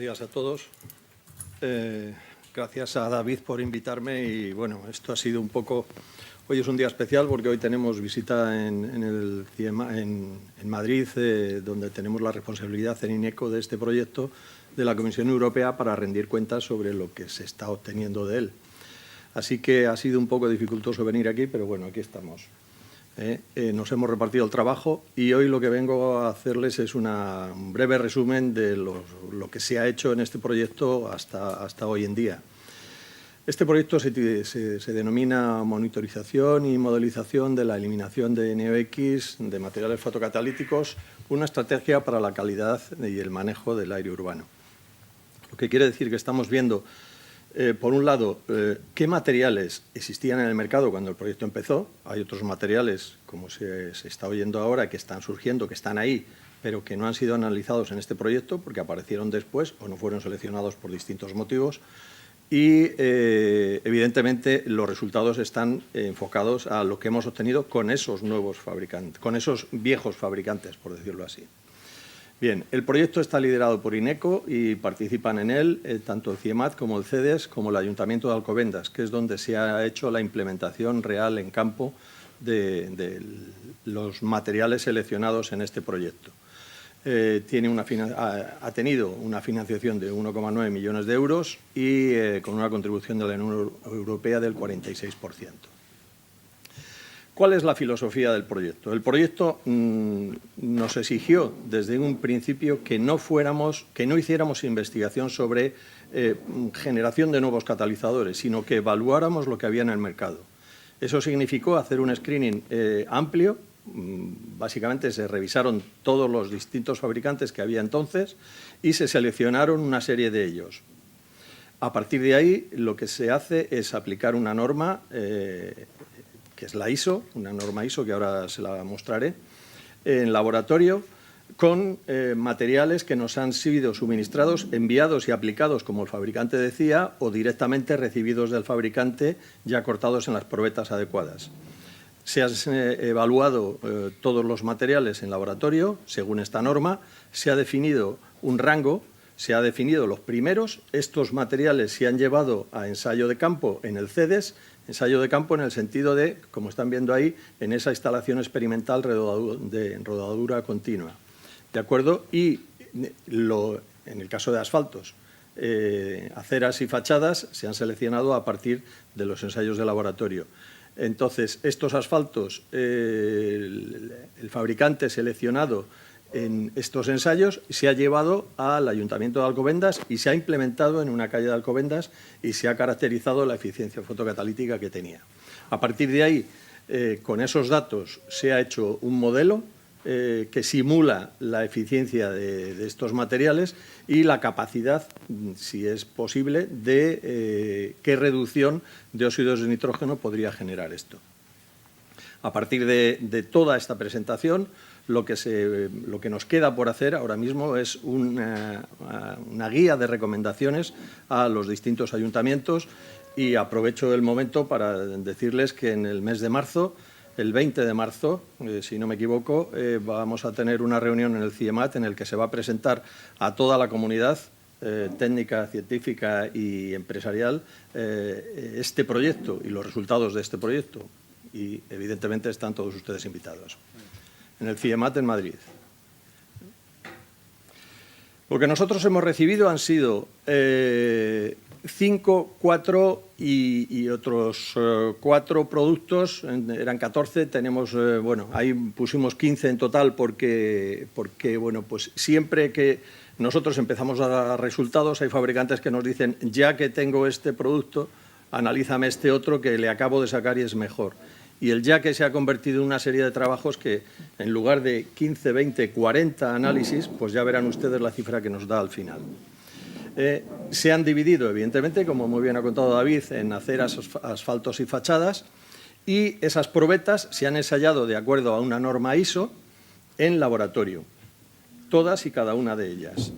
días a todos. Gracias a David por invitarme y, bueno, esto ha sido un poco... Hoy es un día especial porque hoy tenemos visita en Madrid, donde tenemos la responsabilidad en INECO de este proyecto de la Comisión Europea para rendir cuentas sobre lo que se está obteniendo de él. Así que ha sido un poco dificultoso venir aquí, pero bueno, aquí estamos. Nos hemos repartido el trabajo y hoy lo que vengo a hacerles es un breve resumen de lo que se ha hecho en este proyecto hasta hoy en día. Este proyecto se denomina Monitorización y Modelización de la Eliminación de NOx de materiales fotocatalíticos, una estrategia para la calidad y el manejo del aire urbano. Lo que quiere decir que estamos viendo, por un lado, qué materiales existían en el mercado cuando el proyecto empezó. Hay otros materiales, como se está oyendo ahora, que están surgiendo, que están ahí, pero que no han sido analizados en este proyecto porque aparecieron después o no fueron seleccionados por distintos motivos. Y, evidentemente, los resultados están enfocados a lo que hemos obtenido con esos nuevos fabricantes, con esos viejos fabricantes, por decirlo así. Bien, el proyecto está liderado por INECO y participan en él tanto el CIEMAT como el CEDES como el Ayuntamiento de Alcobendas, que es donde se ha hecho la implementación real en campo de los materiales seleccionados en este proyecto. Ha tenido una financiación de 1,9 millones de euros y con una contribución de la Unión Europea del 46%. ¿Cuál es la filosofía del proyecto? El proyecto nos exigió desde un principio que no hiciéramos investigación sobre generación de nuevos catalizadores, sino que evaluáramos lo que había en el mercado. Eso significó hacer un screening amplio. Básicamente se revisaron todos los distintos fabricantes que había entonces y se seleccionaron una serie de ellos. A partir de ahí, lo que se hace es aplicar una norma, que es la ISO, una norma ISO que ahora se la mostraré, en laboratorio, con materiales que nos han sido suministrados, enviados y aplicados, como el fabricante decía, o directamente recibidos del fabricante ya cortados en las probetas adecuadas. Se han evaluado todos los materiales en laboratorio, según esta norma, se ha definido un rango, se ha definido los primeros, estos materiales se han llevado a ensayo de campo en el CEDES, ensayo de campo en el sentido de, como están viendo ahí, en esa instalación experimental de rodadura continua. ¿De acuerdo? Y en el caso de asfaltos, aceras y fachadas se han seleccionado a partir de los ensayos de laboratorio. Entonces, estos asfaltos, el fabricante seleccionado en estos ensayos se ha llevado al Ayuntamiento de Alcobendas y se ha implementado en una calle de Alcobendas y se ha caracterizado la eficiencia fotocatalítica que tenía. A partir de ahí, con esos datos, se ha hecho un modelo que simula la eficiencia de estos materiales y la capacidad, si es posible, de qué reducción de óxidos de nitrógeno podría generar esto. A partir de toda esta presentación, lo que nos queda por hacer ahora mismo es una guía de recomendaciones a los distintos ayuntamientos y aprovecho el momento para decirles que en el mes de marzo, el 20 de marzo, si no me equivoco, vamos a tener una reunión en el CIEMAT en el que se va a presentar a toda la comunidad técnica, científica y empresarial este proyecto y los resultados de este proyecto. Y, evidentemente, están todos ustedes invitados. En el CIEMAT en Madrid. Lo que nosotros hemos recibido han sido 5, 4 y otros 4 productos, eran 14, tenemos, bueno, ahí pusimos 15 en total porque, bueno, pues siempre que nosotros empezamos a dar resultados, hay fabricantes que nos dicen, ya que tengo este producto, analízame este otro que le acabo de sacar y es mejor. Y el ya que se ha convertido en una serie de trabajos que, en lugar de 15, 20, 40 análisis, pues ya verán ustedes la cifra que nos da al final. Se han dividido, evidentemente, como muy bien ha contado David, en aceras, asfaltos y fachadas, y esas probetas se han ensayado de acuerdo a una norma ISO en laboratorio, todas y cada una de ellas.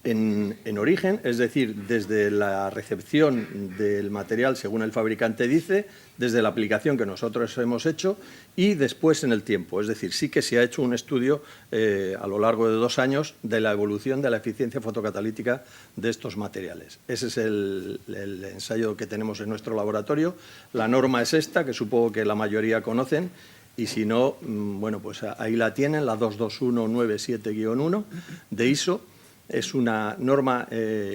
en origen, es decir, desde la recepción del material según el fabricante dice, desde la aplicación que nosotros hemos hecho y después en el tiempo. Es decir, sí que se ha hecho un estudio a lo largo de 2 años de la evolución de la eficiencia fotocatalítica de estos materiales. Ese es el ensayo que tenemos en nuestro laboratorio. La norma es esta, que supongo que la mayoría conocen, y si no, bueno, pues ahí la tienen, la 22197-1 de ISO. Es una norma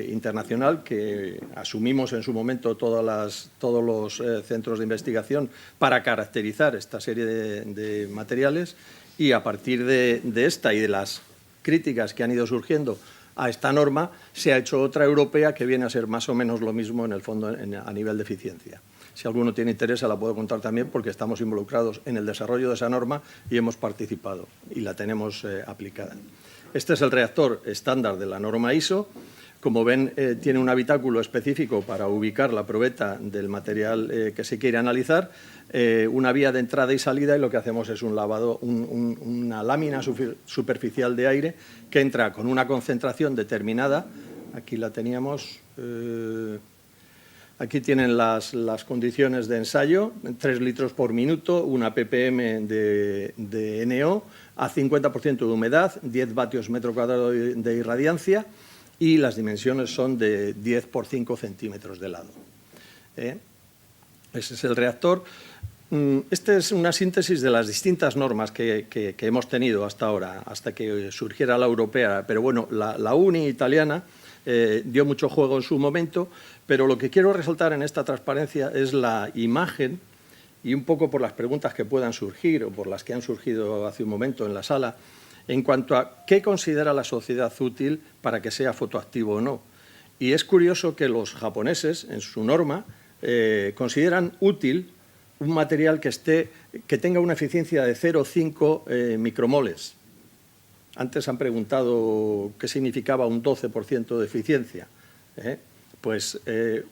internacional que asumimos en su momento todos los centros de investigación para caracterizar esta serie de materiales, y a partir de esta y de las críticas que han ido surgiendo a esta norma se ha hecho otra europea que viene a ser más o menos lo mismo en el fondo a nivel de eficiencia. Si alguno tiene interés, se la puedo contar también porque estamos involucrados en el desarrollo de esa norma y hemos participado y la tenemos aplicada. Este es el reactor estándar de la norma ISO. Como ven, tiene un habitáculo específico para ubicar la probeta del material que se quiere analizar, una vía de entrada y salida, y lo que hacemos es un lavado, una lámina superficial de aire que entra con una concentración determinada. Aquí la teníamos. Aquí tienen las condiciones de ensayo: 3 litros por minuto, una ppm de NO, a 50% de humedad, 10 vatios metro cuadrado de irradiancia, y las dimensiones son de 10 por 5 centímetros de lado. Ese es el reactor. Esta es una síntesis de las distintas normas que hemos tenido hasta ahora, hasta que surgiera la europea. Pero bueno, la UNI italiana dio mucho juego en su momento, pero lo que quiero resaltar en esta transparencia es la imagen, y un poco por las preguntas que puedan surgir o por las que han surgido hace un momento en la sala, en cuanto a qué considera la sociedad útil para que sea fotoactivo o no. Y es curioso que los japoneses, en su norma, consideran útil un material que tenga una eficiencia de 0,5 micromoles. Antes han preguntado qué significaba un 12% de eficiencia. Pues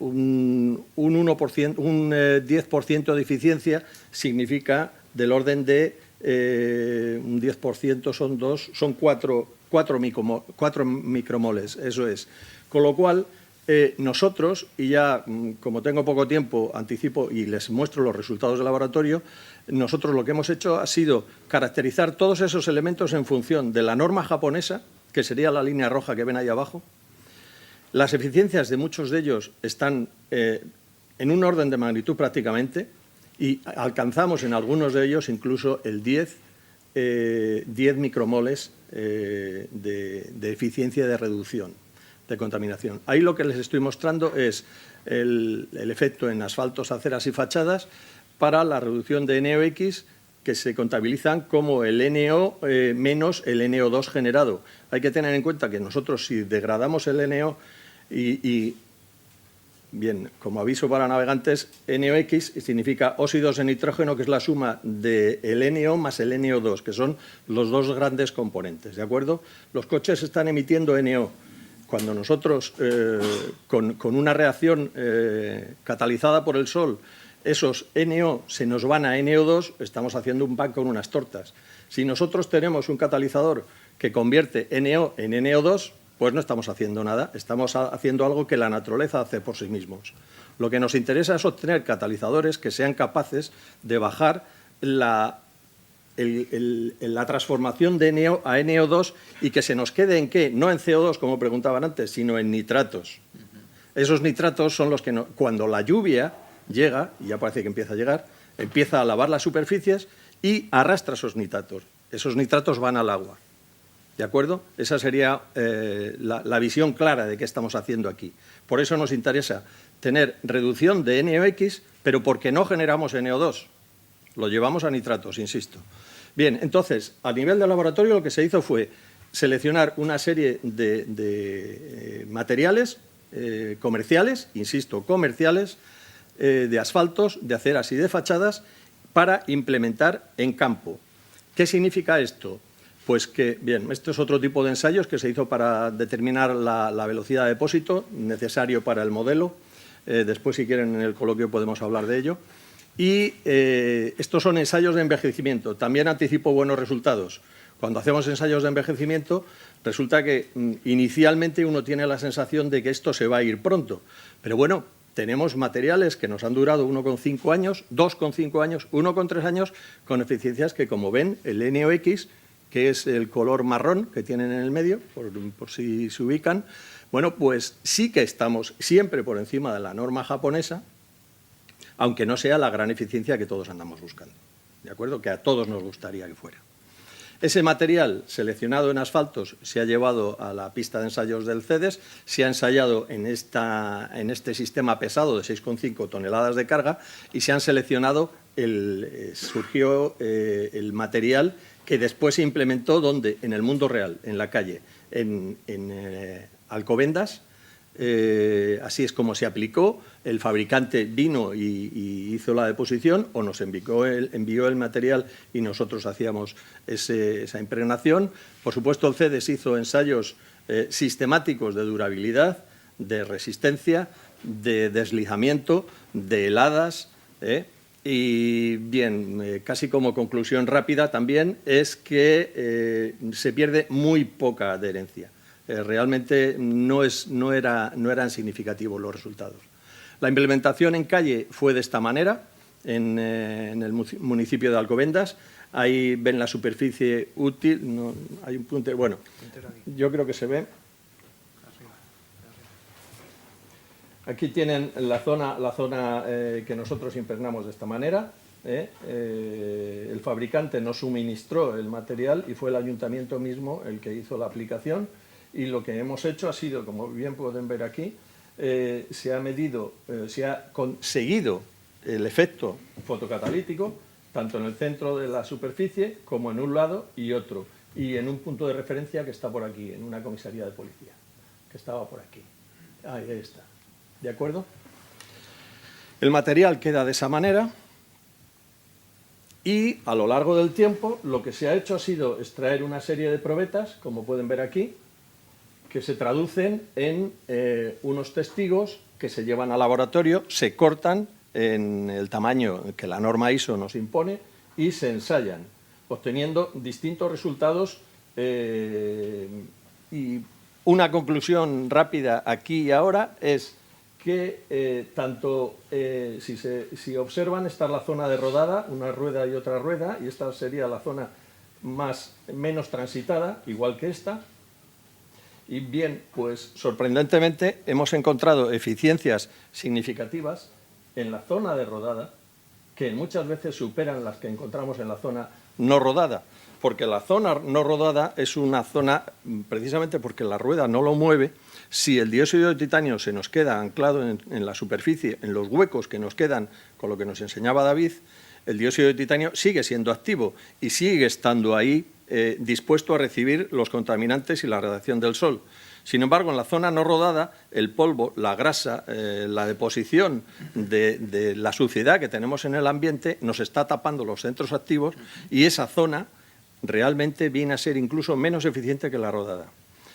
un 10% de eficiencia significa del orden de un 10% son 4 micromoles, eso es. Con lo cual, nosotros, y ya como tengo poco tiempo, anticipo y les muestro los resultados del laboratorio, nosotros lo que hemos hecho ha sido caracterizar todos esos elementos en función de la norma japonesa, que sería la línea roja que ven ahí abajo. Las eficiencias de muchos de ellos están en un orden de magnitud prácticamente, y alcanzamos en algunos de ellos incluso el 10 micromoles de eficiencia de reducción de contaminación. Ahí lo que les estoy mostrando es el efecto en asfaltos, aceras y fachadas para la reducción de NOx, que se contabilizan como el NO menos el NO2 generado. Hay que tener en cuenta que nosotros, si degradamos el NO bien, como aviso para navegantes, NOx significa óxidos de nitrógeno, que es la suma del NO más el NO2, que son los dos grandes componentes, ¿de acuerdo? Los coches están emitiendo NO. Cuando nosotros, con una reacción catalizada por el sol, esos NO se nos van a NO2, estamos haciendo un pan con unas tortas. Si nosotros tenemos un catalizador que convierte NO en NO2, pues no estamos haciendo nada, estamos haciendo algo que la naturaleza hace por sí mismos. Lo que nos interesa es obtener catalizadores que sean capaces de bajar la transformación de NO a NO2 y que se nos quede en ¿qué? No en CO2, como preguntaban antes, sino en nitratos. Esos nitratos son los que, cuando la lluvia llega, y ya parece que empieza a llegar, empieza a lavar las superficies y arrastra esos nitratos. Esos nitratos van al agua. ¿De acuerdo? Esa sería la visión clara de qué estamos haciendo aquí. Por eso nos interesa tener reducción de NOx, pero porque no generamos NO2. Lo llevamos a nitratos, insisto. Bien, entonces, a nivel de laboratorio lo que se hizo fue seleccionar una serie de materiales comerciales, insisto, comerciales, de asfaltos, de aceras y de fachadas para implementar en campo. ¿Qué significa esto? Pues que, bien, esto es otro tipo de ensayos que se hizo para determinar la velocidad de depósito necesario para el modelo. Después, si quieren, en el coloquio podemos hablar de ello. Y estos son ensayos de envejecimiento. También anticipo buenos resultados. Cuando hacemos ensayos de envejecimiento, resulta que inicialmente uno tiene la sensación de que esto se va a ir pronto. Pero bueno, tenemos materiales que nos han durado 1,5 años, 2,5 años, 1,3 años, con eficiencias que, como ven, el NOx, que es el color marrón que tienen en el medio, por si se ubican, bueno, pues sí que estamos siempre por encima de la norma japonesa, aunque no sea la gran eficiencia que todos andamos buscando, ¿de acuerdo? Que a todos nos gustaría que fuera. Ese material seleccionado en asfaltos se ha llevado a la pista de ensayos del CEDES, se ha ensayado en este sistema pesado de 6,5 toneladas de carga y se han seleccionado, surgió el material que después se implementó donde, en el mundo real, en la calle, en Alcobendas. Así es como se aplicó, el fabricante vino y hizo la deposición o nos envió el material y nosotros hacíamos esa impregnación. Por supuesto, el CEDES hizo ensayos sistemáticos de durabilidad, de resistencia, de deslizamiento, de heladas. Y bien, casi como conclusión rápida también es que se pierde muy poca adherencia. Realmente no eran significativos los resultados. La implementación en calle fue de esta manera, en el municipio de Alcobendas. Ahí ven la superficie útil, no, hay un punto, bueno, yo creo que se ve. Aquí tienen la zona que nosotros impregnamos de esta manera. El fabricante nos suministró el material y fue el ayuntamiento mismo el que hizo la aplicación. Y lo que hemos hecho ha sido, como bien pueden ver aquí, se ha conseguido el efecto fotocatalítico, tanto en el centro de la superficie como en un lado y otro, y en un punto de referencia que está por aquí, en una comisaría de policía, que estaba por aquí. Ahí está. ¿De acuerdo? El material queda de esa manera y a lo largo del tiempo lo que se ha hecho ha sido extraer una serie de probetas, como pueden ver aquí, que se traducen en unos testigos que se llevan al laboratorio, se cortan en el tamaño que la norma ISO nos impone y se ensayan, obteniendo distintos resultados. Y una conclusión rápida aquí y ahora es que si observan, esta es la zona de rodada, una rueda y otra rueda, y esta sería la zona menos transitada, igual que esta. Y bien, pues sorprendentemente hemos encontrado eficiencias significativas en la zona de rodada que muchas veces superan las que encontramos en la zona no rodada, porque la zona no rodada es una zona, precisamente porque la rueda no lo mueve, si el dióxido de titanio se nos queda anclado en la superficie, en los huecos que nos quedan, con lo que nos enseñaba David, el dióxido de titanio sigue siendo activo y sigue estando ahí dispuesto a recibir los contaminantes y la radiación del sol. Sin embargo, en la zona no rodada, el polvo, la grasa, la deposición de la suciedad que tenemos en el ambiente nos está tapando los centros activos y esa zona realmente viene a ser incluso menos eficiente que la rodada.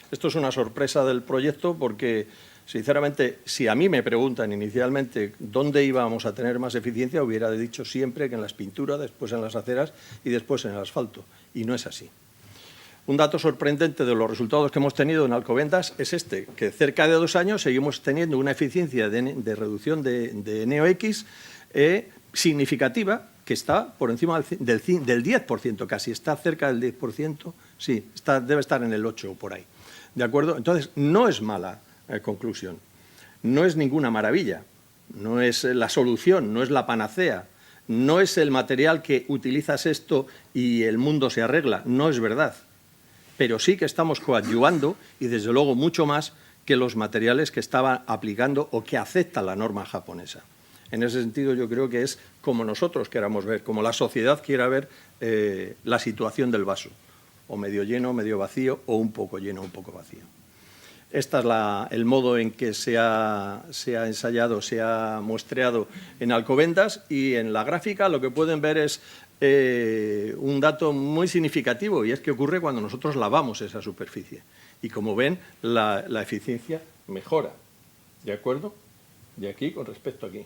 Esto es una sorpresa del proyecto porque, sinceramente, si a mí me preguntan inicialmente dónde íbamos a tener más eficiencia, hubiera dicho siempre que en las pinturas, después en las aceras y después en el asfalto. Y no es así. Un dato sorprendente de los resultados que hemos tenido en Alcobendas es este, que cerca de 2 años seguimos teniendo una eficiencia de reducción de NOx significativa, que está por encima del 10%, casi está cerca del 10%, sí, debe estar en el 8% o por ahí. ¿De acuerdo? Entonces, no es mala conclusión, no es ninguna maravilla, no es la solución, no es la panacea, no es el material que utilizas esto y el mundo se arregla, no es verdad. Pero sí que estamos coadyuvando y, desde luego, mucho más que los materiales que estaba aplicando o que acepta la norma japonesa. En ese sentido, yo creo que es como nosotros queramos ver, como la sociedad quiera ver la situación del vaso, o medio lleno, medio vacío, o un poco lleno, un poco vacío. Este es el modo en que se ha ensayado, se ha muestreado en Alcobendas, y en la gráfica lo que pueden ver es un dato muy significativo, y es que ocurre cuando nosotros lavamos esa superficie. Y como ven, la eficiencia mejora, ¿de acuerdo? De aquí con respecto a aquí.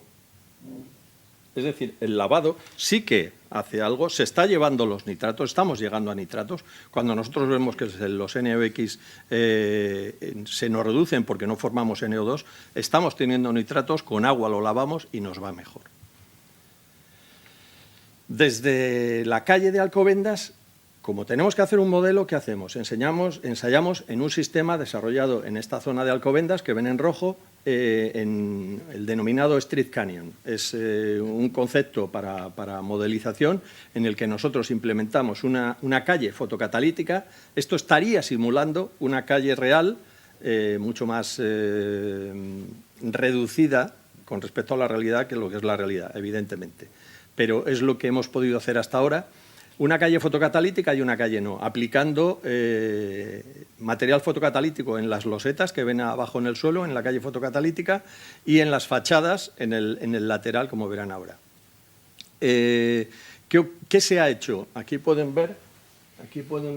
Es decir, el lavado sí que hace algo, se está llevando los nitratos, estamos llegando a nitratos. Cuando nosotros vemos que los NOx se nos reducen porque no formamos NO2, estamos teniendo nitratos, con agua lo lavamos y nos va mejor. Desde la calle de Alcobendas, como tenemos que hacer un modelo, ¿qué hacemos? Ensayamos en un sistema desarrollado en esta zona de Alcobendas, que ven en rojo, en el denominado Street Canyon. Es un concepto para modelización en el que nosotros implementamos una calle fotocatalítica. Esto estaría simulando una calle real, mucho más reducida con respecto a la realidad que lo que es la realidad, evidentemente. Pero es lo que hemos podido hacer hasta ahora. Una calle fotocatalítica y una calle no, aplicando material fotocatalítico en las losetas que ven abajo en el suelo, en la calle fotocatalítica, y en las fachadas en el lateral, como verán ahora. ¿Qué se ha hecho? Aquí pueden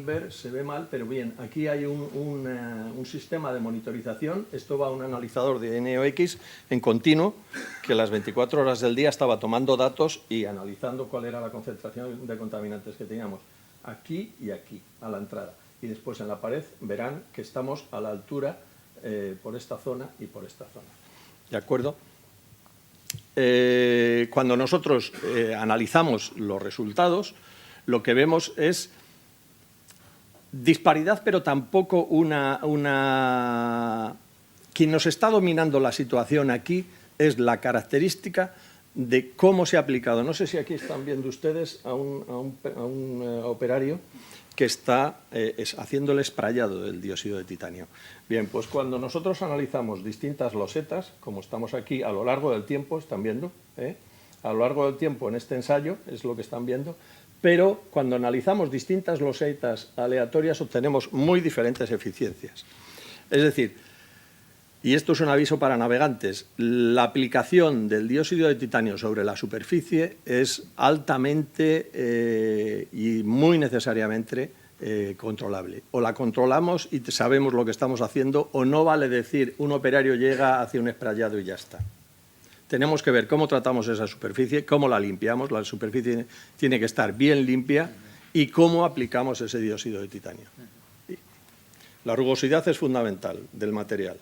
ver, se ve mal, pero bien, aquí hay un sistema de monitorización. Esto va a un analizador de NOx en continuo, que las 24 horas del día estaba tomando datos y analizando cuál era la concentración de contaminantes que teníamos aquí y aquí, a la entrada. Y después en la pared verán que estamos a la altura por esta zona y por esta zona. ¿De acuerdo? Cuando nosotros analizamos los resultados, lo que vemos es disparidad, pero tampoco Quien nos está dominando la situación aquí es la característica de cómo se ha aplicado. No sé si aquí están viendo ustedes a un operario que está haciendo el sprayado del dióxido de titanio. Bien, pues cuando nosotros analizamos distintas losetas, como estamos aquí a lo largo del tiempo, están viendo, a lo largo del tiempo en este ensayo, es lo que están viendo, pero cuando analizamos distintas losetas aleatorias obtenemos muy diferentes eficiencias. Es decir, y esto es un aviso para navegantes, la aplicación del dióxido de titanio sobre la superficie es altamente y muy necesariamente controlable. O la controlamos y sabemos lo que estamos haciendo, o no vale decir un operario llega, hace un sprayado y ya está. Tenemos que ver cómo tratamos esa superficie, cómo la limpiamos, la superficie tiene que estar bien limpia, y cómo aplicamos ese dióxido de titanio. La rugosidad es fundamental del material.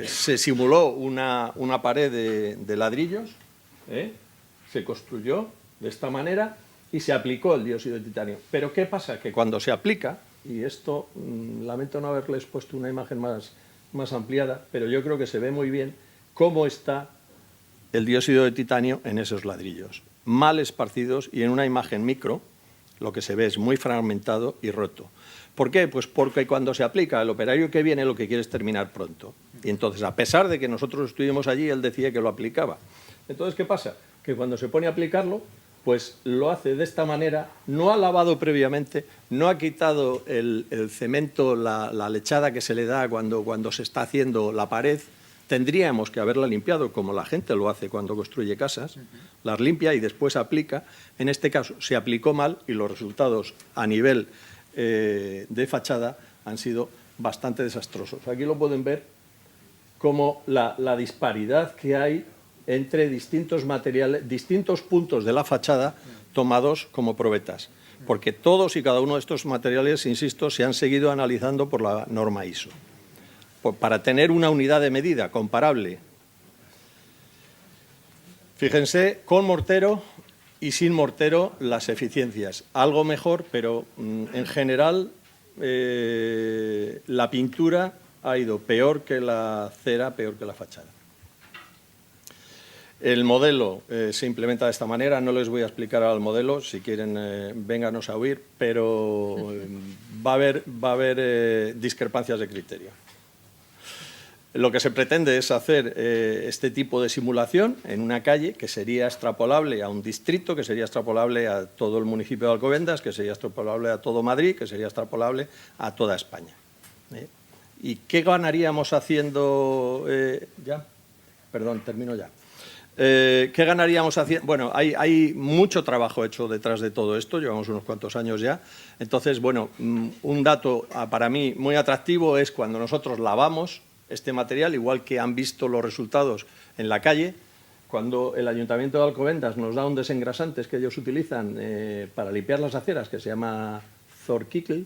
Se simuló una pared de ladrillos, se construyó de esta manera y se aplicó el dióxido de titanio. Pero ¿qué pasa? Que cuando se aplica, y esto lamento no haberles puesto una imagen más ampliada, pero yo creo que se ve muy bien cómo está el dióxido de titanio en esos ladrillos, mal esparcidos, y en una imagen micro lo que se ve es muy fragmentado y roto. ¿Por qué? Pues porque cuando se aplica, el operario que viene lo que quiere es terminar pronto. Y entonces, a pesar de que nosotros estuvimos allí, él decía que lo aplicaba. Entonces, ¿qué pasa? Que cuando se pone a aplicarlo, pues lo hace de esta manera, no ha lavado previamente, no ha quitado el cemento, la lechada que se le da cuando se está haciendo la pared. Tendríamos que haberla limpiado, como la gente lo hace cuando construye casas, las limpia y después aplica. En este caso se aplicó mal y los resultados a nivel de fachada han sido bastante desastrosos. Aquí lo pueden ver como la disparidad que hay entre distintos materiales, distintos puntos de la fachada tomados como probetas, porque todos y cada uno de estos materiales, insisto, se han seguido analizando por la norma ISO, para tener una unidad de medida comparable. Fíjense, con mortero y sin mortero las eficiencias. Algo mejor, pero en general la pintura ha ido peor que la cera, peor que la fachada. El modelo se implementa de esta manera. No les voy a explicar ahora el modelo, si quieren vénganos a oír, pero va a haber discrepancias de criterio. Lo que se pretende es hacer este tipo de simulación en una calle que sería extrapolable a un distrito, que sería extrapolable a todo el municipio de Alcobendas, que sería extrapolable a todo Madrid, que sería extrapolable a toda España. ¿Y qué ganaríamos haciendo ya? Perdón, termino ya. ¿Qué ganaríamos haciendo? Bueno, hay mucho trabajo hecho detrás de todo esto, llevamos unos cuantos años ya. Entonces, bueno, un dato para mí muy atractivo es cuando nosotros lavamos este material, igual que han visto los resultados en la calle, cuando el Ayuntamiento de Alcobendas nos da un desengrasante que ellos utilizan para limpiar las aceras, que se llama Zorquicl,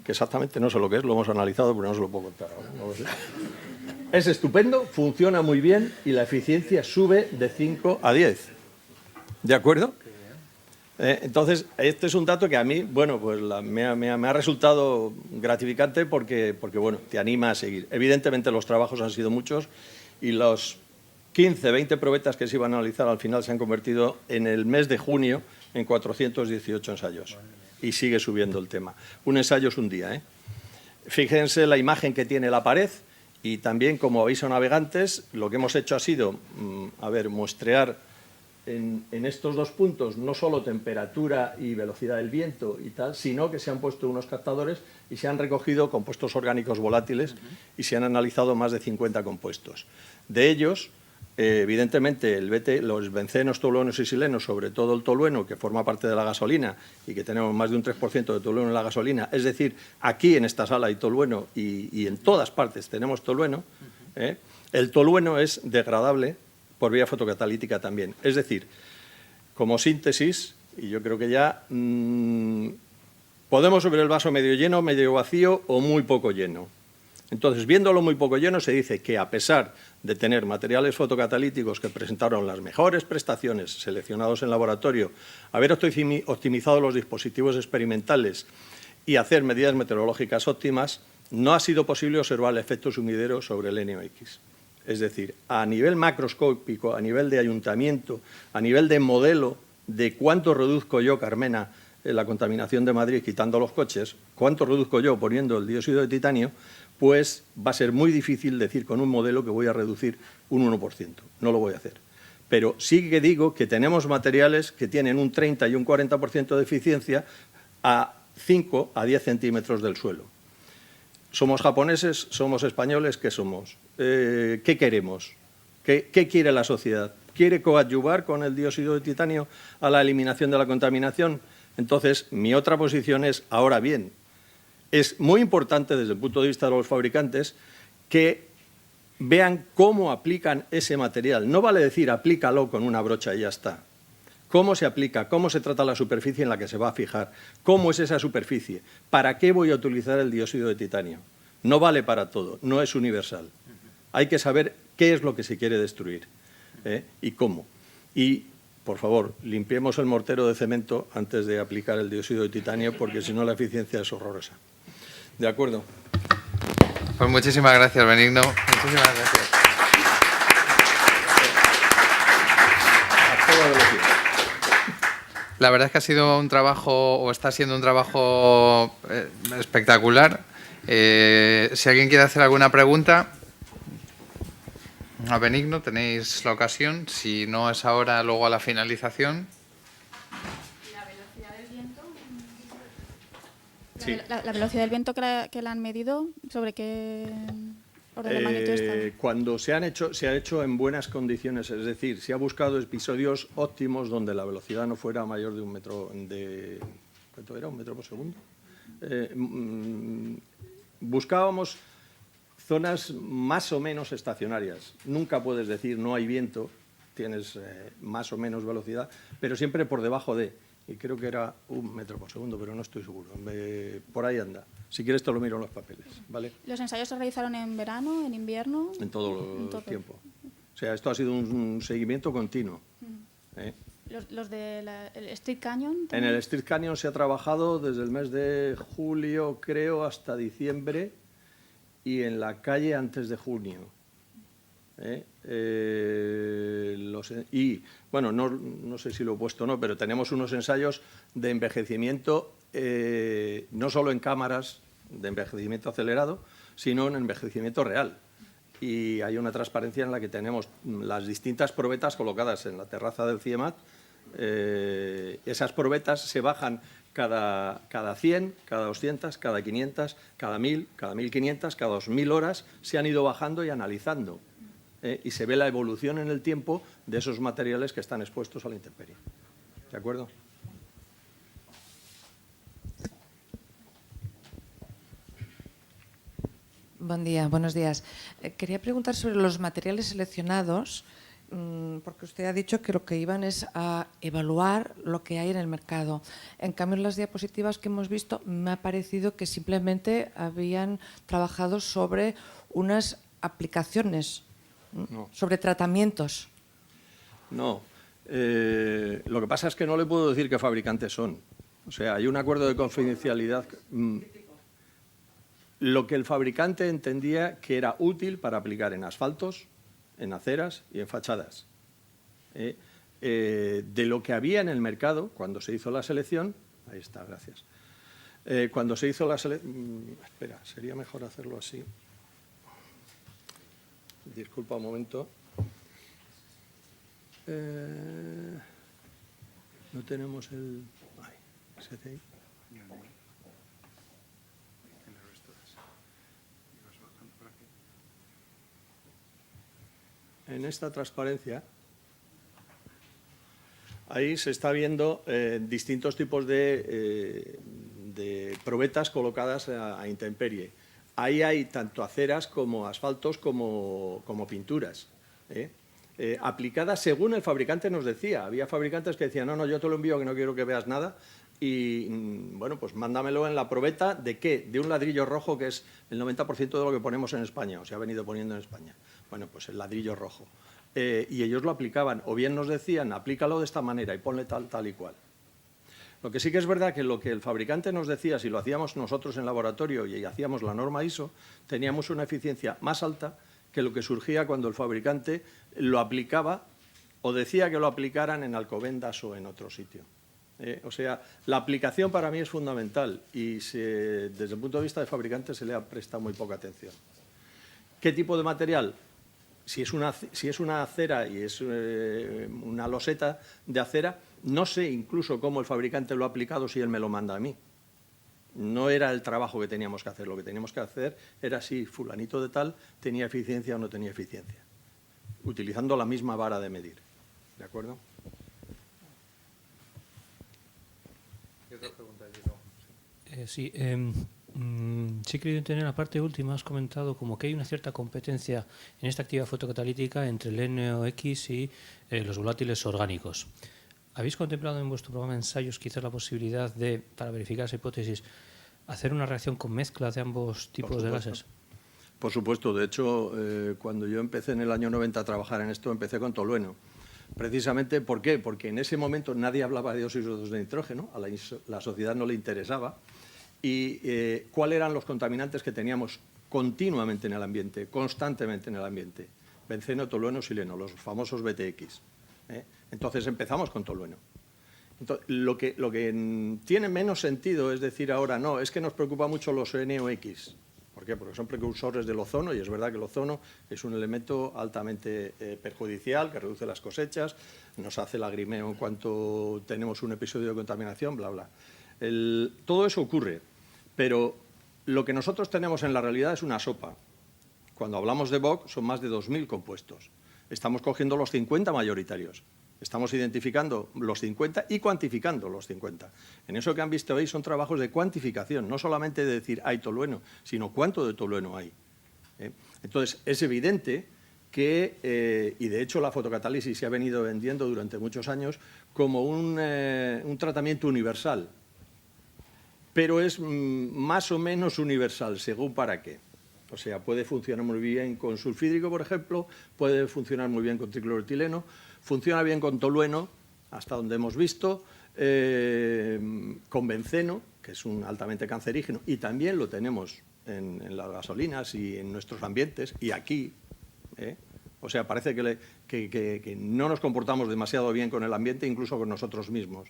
que exactamente no sé lo que es, lo hemos analizado, pero no se lo puedo contar ahora, no lo sé. Es estupendo, funciona muy bien y la eficiencia sube de 5 a 10. ¿De acuerdo? Entonces, este es un dato que a mí, bueno, pues me ha resultado gratificante porque, bueno, te anima a seguir. Evidentemente los trabajos han sido muchos y los 15, 20 probetas que se iban a analizar al final se han convertido en el mes de junio en 418 ensayos. Y sigue subiendo el tema. Un ensayo es un día, ¿eh? Fíjense la imagen que tiene la pared y también como aviso navegantes, lo que hemos hecho ha sido, muestrear en estos dos puntos no solo temperatura y velocidad del viento y tal, sino que se han puesto unos captadores y se han recogido compuestos orgánicos volátiles y se han analizado más de 50 compuestos. De ellos, evidentemente, los bencenos, toluenos y silenos, sobre todo el tolueno, que forma parte de la gasolina y que tenemos más de un 3% de tolueno en la gasolina, es decir, aquí en esta sala hay tolueno y en todas partes tenemos tolueno, el tolueno es degradable por vía fotocatalítica también. Es decir, como síntesis, y yo creo que ya podemos ver el vaso medio lleno, medio vacío o muy poco lleno. Entonces, viéndolo muy poco lleno, se dice que a pesar de tener materiales fotocatalíticos que presentaron las mejores prestaciones seleccionados en laboratorio, haber optimizado los dispositivos experimentales y hacer medidas meteorológicas óptimas, no ha sido posible observar el efecto sumidero sobre el NOx. Es decir, a nivel macroscópico, a nivel de ayuntamiento, a nivel de modelo de cuánto reduzco yo, Carmena, la contaminación de Madrid quitando los coches, cuánto reduzco yo poniendo el dióxido de titanio, pues va a ser muy difícil decir con un modelo que voy a reducir un 1%. No lo voy a hacer. Pero sí que digo que tenemos materiales que tienen un 30 y un 40% de eficiencia a 5 a 10 centímetros del suelo. ¿Somos japoneses? ¿Somos españoles? ¿Qué somos? ¿Qué queremos? ¿Qué quiere la sociedad? ¿Quiere coadyuvar con el dióxido de titanio a la eliminación de la contaminación? Entonces, mi otra posición es, ahora bien, es muy importante desde el punto de vista de los fabricantes que vean cómo aplican ese material. No vale decir aplícalo con una brocha y ya está. ¿Cómo se aplica? ¿Cómo se trata la superficie en la que se va a fijar? ¿Cómo es esa superficie? ¿Para qué voy a utilizar el dióxido de titanio? No vale para todo, no es universal. Hay que saber qué es lo que se quiere destruir y cómo. Y, por favor, limpiemos el mortero de cemento antes de aplicar el dióxido de titanio, porque si no la eficiencia es horrorosa. ¿De acuerdo? Pues muchísimas gracias, Benigno. Muchísimas gracias. La verdad es que ha sido un trabajo, o está siendo un trabajo espectacular. Si alguien quiere hacer alguna pregunta a Benigno, tenéis la ocasión. Si no es ahora, luego a la finalización. ¿La velocidad del viento? Sí. La velocidad del viento que la han medido, ¿sobre qué orden de magnitud está? Cuando se ha hecho en buenas condiciones, es decir, se ha buscado episodios óptimos donde la velocidad no fuera mayor de un metro de... ¿Cuánto era? ¿1 metro por segundo? Buscábamos zonas más o menos estacionarias. Nunca puedes decir no hay viento, tienes más o menos velocidad, pero siempre por debajo de... Y creo que era 1 metro por segundo, pero no estoy seguro. Por ahí anda. Si quieres te lo miro en los papeles, ¿vale? ¿Los ensayos se realizaron en verano, en invierno? En todo el tiempo. O sea, esto ha sido un seguimiento continuo. ¿Los del Street Canyon? En el Street Canyon se ha trabajado desde el mes de julio, creo, hasta diciembre, y en la calle antes de junio. Y, bueno, no sé si lo he puesto o no, pero tenemos unos ensayos de envejecimiento, no solo en cámaras de envejecimiento acelerado, sino en envejecimiento real. Y hay una transparencia en la que tenemos las distintas probetas colocadas en la terraza del CIEMAT. Esas probetas se bajan cada 100, cada 200, cada 500, cada 1000, cada 1500, cada 2000 horas, se han ido bajando y analizando. Y se ve la evolución en el tiempo de esos materiales que están expuestos a la intemperie. ¿De acuerdo? Buen día, buenos días. Quería preguntar sobre los materiales seleccionados porque usted ha dicho que lo que iban es a evaluar lo que hay en el mercado. En cambio, en las diapositivas que hemos visto me ha parecido que simplemente habían trabajado sobre unas aplicaciones, No. sobre tratamientos. No. Lo que pasa es que no le puedo decir qué fabricantes son. O sea, hay un acuerdo de confidencialidad. Lo que el fabricante entendía que era útil para aplicar en asfaltos, en aceras y en fachadas. De lo que había en el mercado cuando se hizo la selección, ahí está, gracias. Cuando se hizo la selección, espera, sería mejor hacerlo así. Disculpa un momento. No tenemos el... Ay, ¿se hace ahí? En esta transparencia, ahí se está viendo distintos tipos de probetas colocadas a intemperie. Ahí hay tanto aceras como asfaltos como pinturas, aplicadas según el fabricante nos decía. Había fabricantes que decían, no, yo te lo envío, que no quiero que veas nada, y bueno, pues mándamelo en la probeta ¿de qué? De un ladrillo rojo, que es el 90% de lo que ponemos en España, o se ha venido poniendo en España. Bueno, pues el ladrillo rojo. Y ellos lo aplicaban, o bien nos decían, aplícalo de esta manera y ponle tal y cual. Lo que sí que es verdad que lo que el fabricante nos decía, si lo hacíamos nosotros en laboratorio y hacíamos la norma ISO, teníamos una eficiencia más alta que lo que surgía cuando el fabricante lo aplicaba o decía que lo aplicaran en Alcobendas o en otro sitio. O sea, la aplicación para mí es fundamental y desde el punto de vista del fabricante se le ha prestado muy poca atención. ¿Qué tipo de material? Si es una acera y es una loseta de acera, no sé incluso cómo el fabricante lo ha aplicado si él me lo manda a mí. No era el trabajo que teníamos que hacer. Lo que teníamos que hacer era si fulanito de tal tenía eficiencia o no tenía eficiencia, utilizando la misma vara de medir. ¿De acuerdo? ¿Qué otra pregunta, Sí, sí he querido entender en la parte última, has comentado como que hay una cierta competencia en esta actividad fotocatalítica entre el NOx y los volátiles orgánicos. ¿Habéis contemplado en vuestro programa de ensayos quizás la posibilidad de, para verificar esa hipótesis, hacer una reacción con mezcla de ambos tipos de gases? Por supuesto. De hecho, cuando yo empecé en el año 90 a trabajar en esto, empecé con tolueno. Precisamente, ¿por qué? Porque en ese momento nadie hablaba de óxidos de nitrógeno, a la sociedad no le interesaba. Y ¿cuáles eran los contaminantes que teníamos continuamente en el ambiente, constantemente en el ambiente? Benceno, tolueno, xileno, los famosos BTX. Entonces empezamos con tolueno. Entonces, lo que tiene menos sentido es decir ahora, no, es que nos preocupa mucho los NOx. ¿Por qué? Porque son precursores del ozono y es verdad que el ozono es un elemento altamente perjudicial, que reduce las cosechas, nos hace lagrimeo en cuanto tenemos un episodio de contaminación, bla, bla. Todo eso ocurre, pero lo que nosotros tenemos en la realidad es una sopa. Cuando hablamos de BOC son más de 2.000 compuestos. Estamos cogiendo los 50 mayoritarios. Estamos identificando los 50 y cuantificando los 50. En eso que han visto hoy son trabajos de cuantificación, no solamente de decir hay tolueno, sino cuánto de tolueno hay. Entonces, es evidente que, y de hecho la fotocatálisis se ha venido vendiendo durante muchos años como un tratamiento universal, pero es más o menos universal, según para qué. O sea, puede funcionar muy bien con sulfídrico, por ejemplo, puede funcionar muy bien con tricloroetileno, funciona bien con tolueno, hasta donde hemos visto, con benceno, que es un altamente cancerígeno, y también lo tenemos en las gasolinas y en nuestros ambientes, y aquí. O sea, parece que no nos comportamos demasiado bien con el ambiente, incluso con nosotros mismos.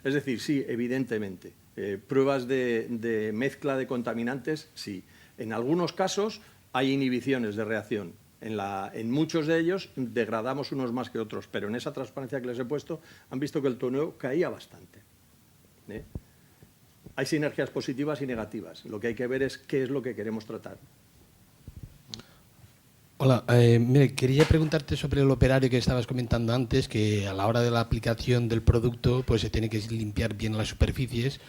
Es decir, sí, evidentemente, pruebas de mezcla de contaminantes, sí. En algunos casos hay inhibiciones de reacción. En muchos de ellos degradamos unos más que otros, pero en esa transparencia que les he puesto han visto que el tolueno caía bastante. Hay sinergias positivas y negativas. Lo que hay que ver es qué es lo que queremos tratar. Hola, mire, quería preguntarte sobre el operario que estabas comentando antes, que a la hora de la aplicación del producto pues se tiene que limpiar bien las superficies.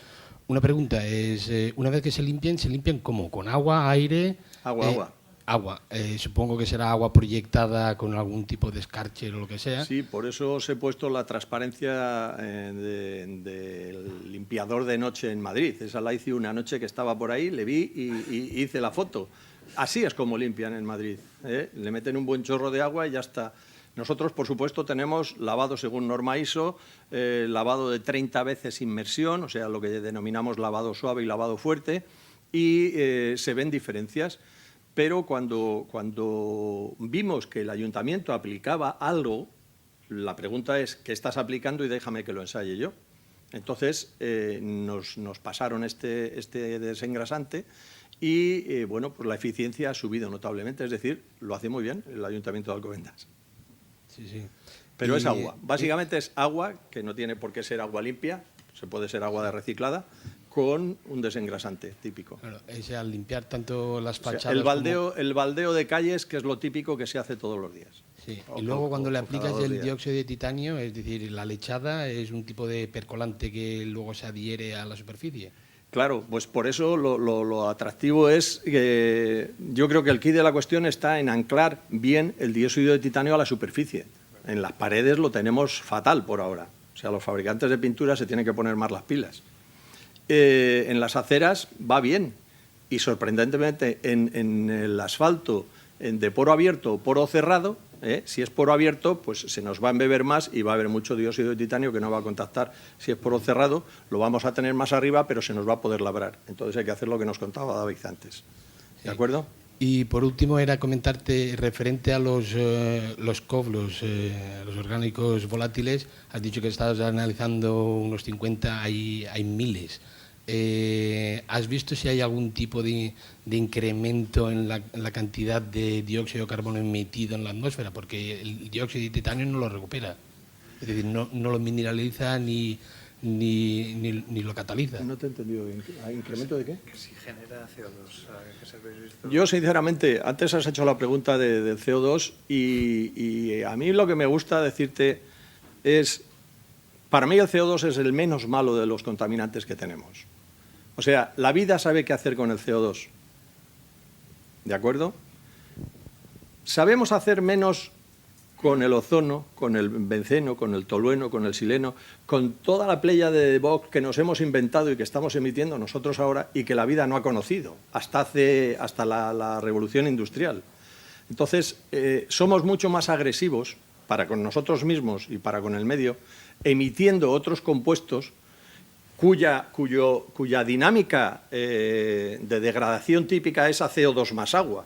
Una pregunta es, una vez que se limpian ¿cómo? ¿Con agua, aire? Agua. agua. Supongo que será agua proyectada con algún tipo de escarche o lo que sea. Sí, por eso os he puesto la transparencia del limpiador de noche en Madrid. Esa la hice una noche que estaba por ahí, le vi y hice la foto. Así es como limpian en Madrid, ¿eh? Le meten un buen chorro de agua y ya está. Nosotros, por supuesto, tenemos lavado según norma ISO, lavado de 30 veces inmersión, o sea, lo que denominamos lavado suave y lavado fuerte, y se ven diferencias. Pero cuando vimos que el ayuntamiento aplicaba algo, la pregunta es, ¿qué estás aplicando? Y déjame que lo ensaye yo. Entonces, nos pasaron este desengrasante y, bueno, pues la eficiencia ha subido notablemente. Es decir, lo hace muy bien el Ayuntamiento de Alcobendas. Sí, sí. Pero es agua. Básicamente es agua, que no tiene por qué ser agua limpia, se puede ser agua de reciclada, con un desengrasante típico. Claro, es al limpiar tanto las fachadas. O sea, el baldeo de calles, que es lo típico que se hace todos los días. Sí. Y luego cuando le aplicas el dióxido de titanio, es decir, la lechada es un tipo de percolante que luego se adhiere a la superficie. Claro, pues por eso lo atractivo es que yo creo que el quid de la cuestión está en anclar bien el dióxido de titanio a la superficie. En las paredes lo tenemos fatal por ahora. O sea, los fabricantes de pintura se tienen que poner más las pilas. En las aceras va bien y sorprendentemente en el asfalto de poro abierto o poro cerrado, si es poro abierto pues se nos va a embeber más y va a haber mucho dióxido de titanio que no va a contactar. Si es poro cerrado lo vamos a tener más arriba pero se nos va a poder labrar. Entonces hay que hacer lo que nos contaba David antes. ¿De acuerdo? Y por último era comentarte referente a los COV, los orgánicos volátiles. Has dicho que estabas analizando unos 50, hay miles. ¿Has visto si hay algún tipo de incremento en la cantidad de dióxido de carbono emitido en la atmósfera? Porque el dióxido de titanio no lo recupera. Es decir, no lo mineraliza ni lo cataliza. No te he entendido bien. ¿Incremento de qué? Que si genera CO2. ¿Qué se habéis visto? Yo, sinceramente, antes has hecho la pregunta del CO2 y a mí lo que me gusta decirte es, para mí el CO2 es el menos malo de los contaminantes que tenemos. O sea, la vida sabe qué hacer con el CO2. ¿De acuerdo? Sabemos hacer menos con el ozono, con el benceno, con el tolueno, con el sileno, con toda la playa de Vox que nos hemos inventado y que estamos emitiendo nosotros ahora y que la vida no ha conocido hasta la revolución industrial. Entonces, somos mucho más agresivos para con nosotros mismos y para con el medio, emitiendo otros compuestos cuya dinámica de degradación típica es a CO2 más agua.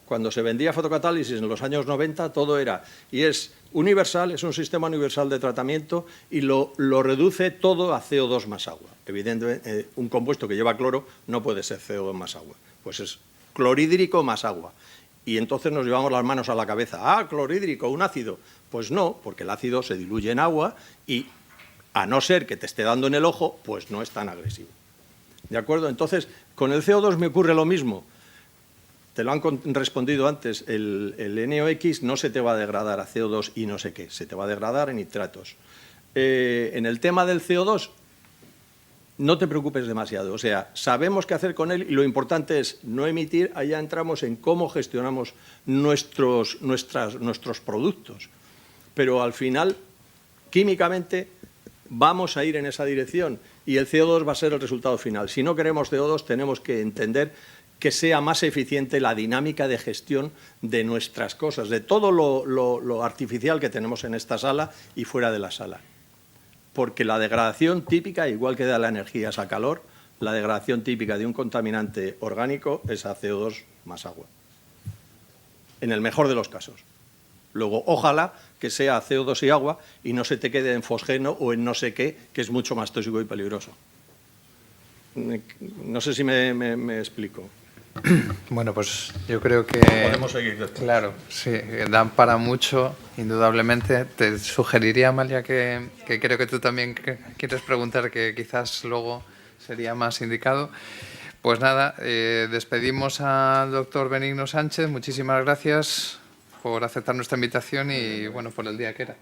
Cuando se vendía fotocatálisis en los años 90, todo era, y es universal, es un sistema universal de tratamiento y lo reduce todo a CO2 más agua. Evidentemente, un compuesto que lleva cloro no puede ser CO2 más agua, pues es clorhídrico más agua. Y entonces nos llevamos las manos a la cabeza. Ah, clorhídrico, un ácido. Pues no, porque el ácido se diluye en agua y, a no ser que te esté dando en el ojo, pues no es tan agresivo. ¿De acuerdo? Entonces, con el CO2 me ocurre lo mismo. Te lo han respondido antes, el NOx no se te va a degradar a CO2 y no sé qué, se te va a degradar en nitratos. En el tema del CO2, no te preocupes demasiado, o sea, sabemos qué hacer con él y lo importante es no emitir, allá entramos en cómo gestionamos nuestros productos. Pero al final, químicamente, vamos a ir en esa dirección y el CO2 va a ser el resultado final. Si no queremos CO2, tenemos que entender que sea más eficiente la dinámica de gestión de nuestras cosas, de todo lo artificial que tenemos en esta sala y fuera de la sala. Porque la degradación típica, igual que da la energía es a calor, la degradación típica de un contaminante orgánico es a CO2 más agua. En el mejor de los casos. Luego, ojalá que sea CO2 y agua y no se te quede en fosgeno o en no sé qué, que es mucho más tóxico y peligroso. No sé si me explico. Bueno, pues yo creo que... Podemos seguir después. Claro, sí, dan para mucho, indudablemente. Te sugeriría, Amalia, que creo que tú también quieres preguntar, que quizás luego sería más indicado. Pues nada, despedimos al doctor Benigno Sánchez. Muchísimas gracias por aceptar nuestra invitación y, bueno, por el día que era.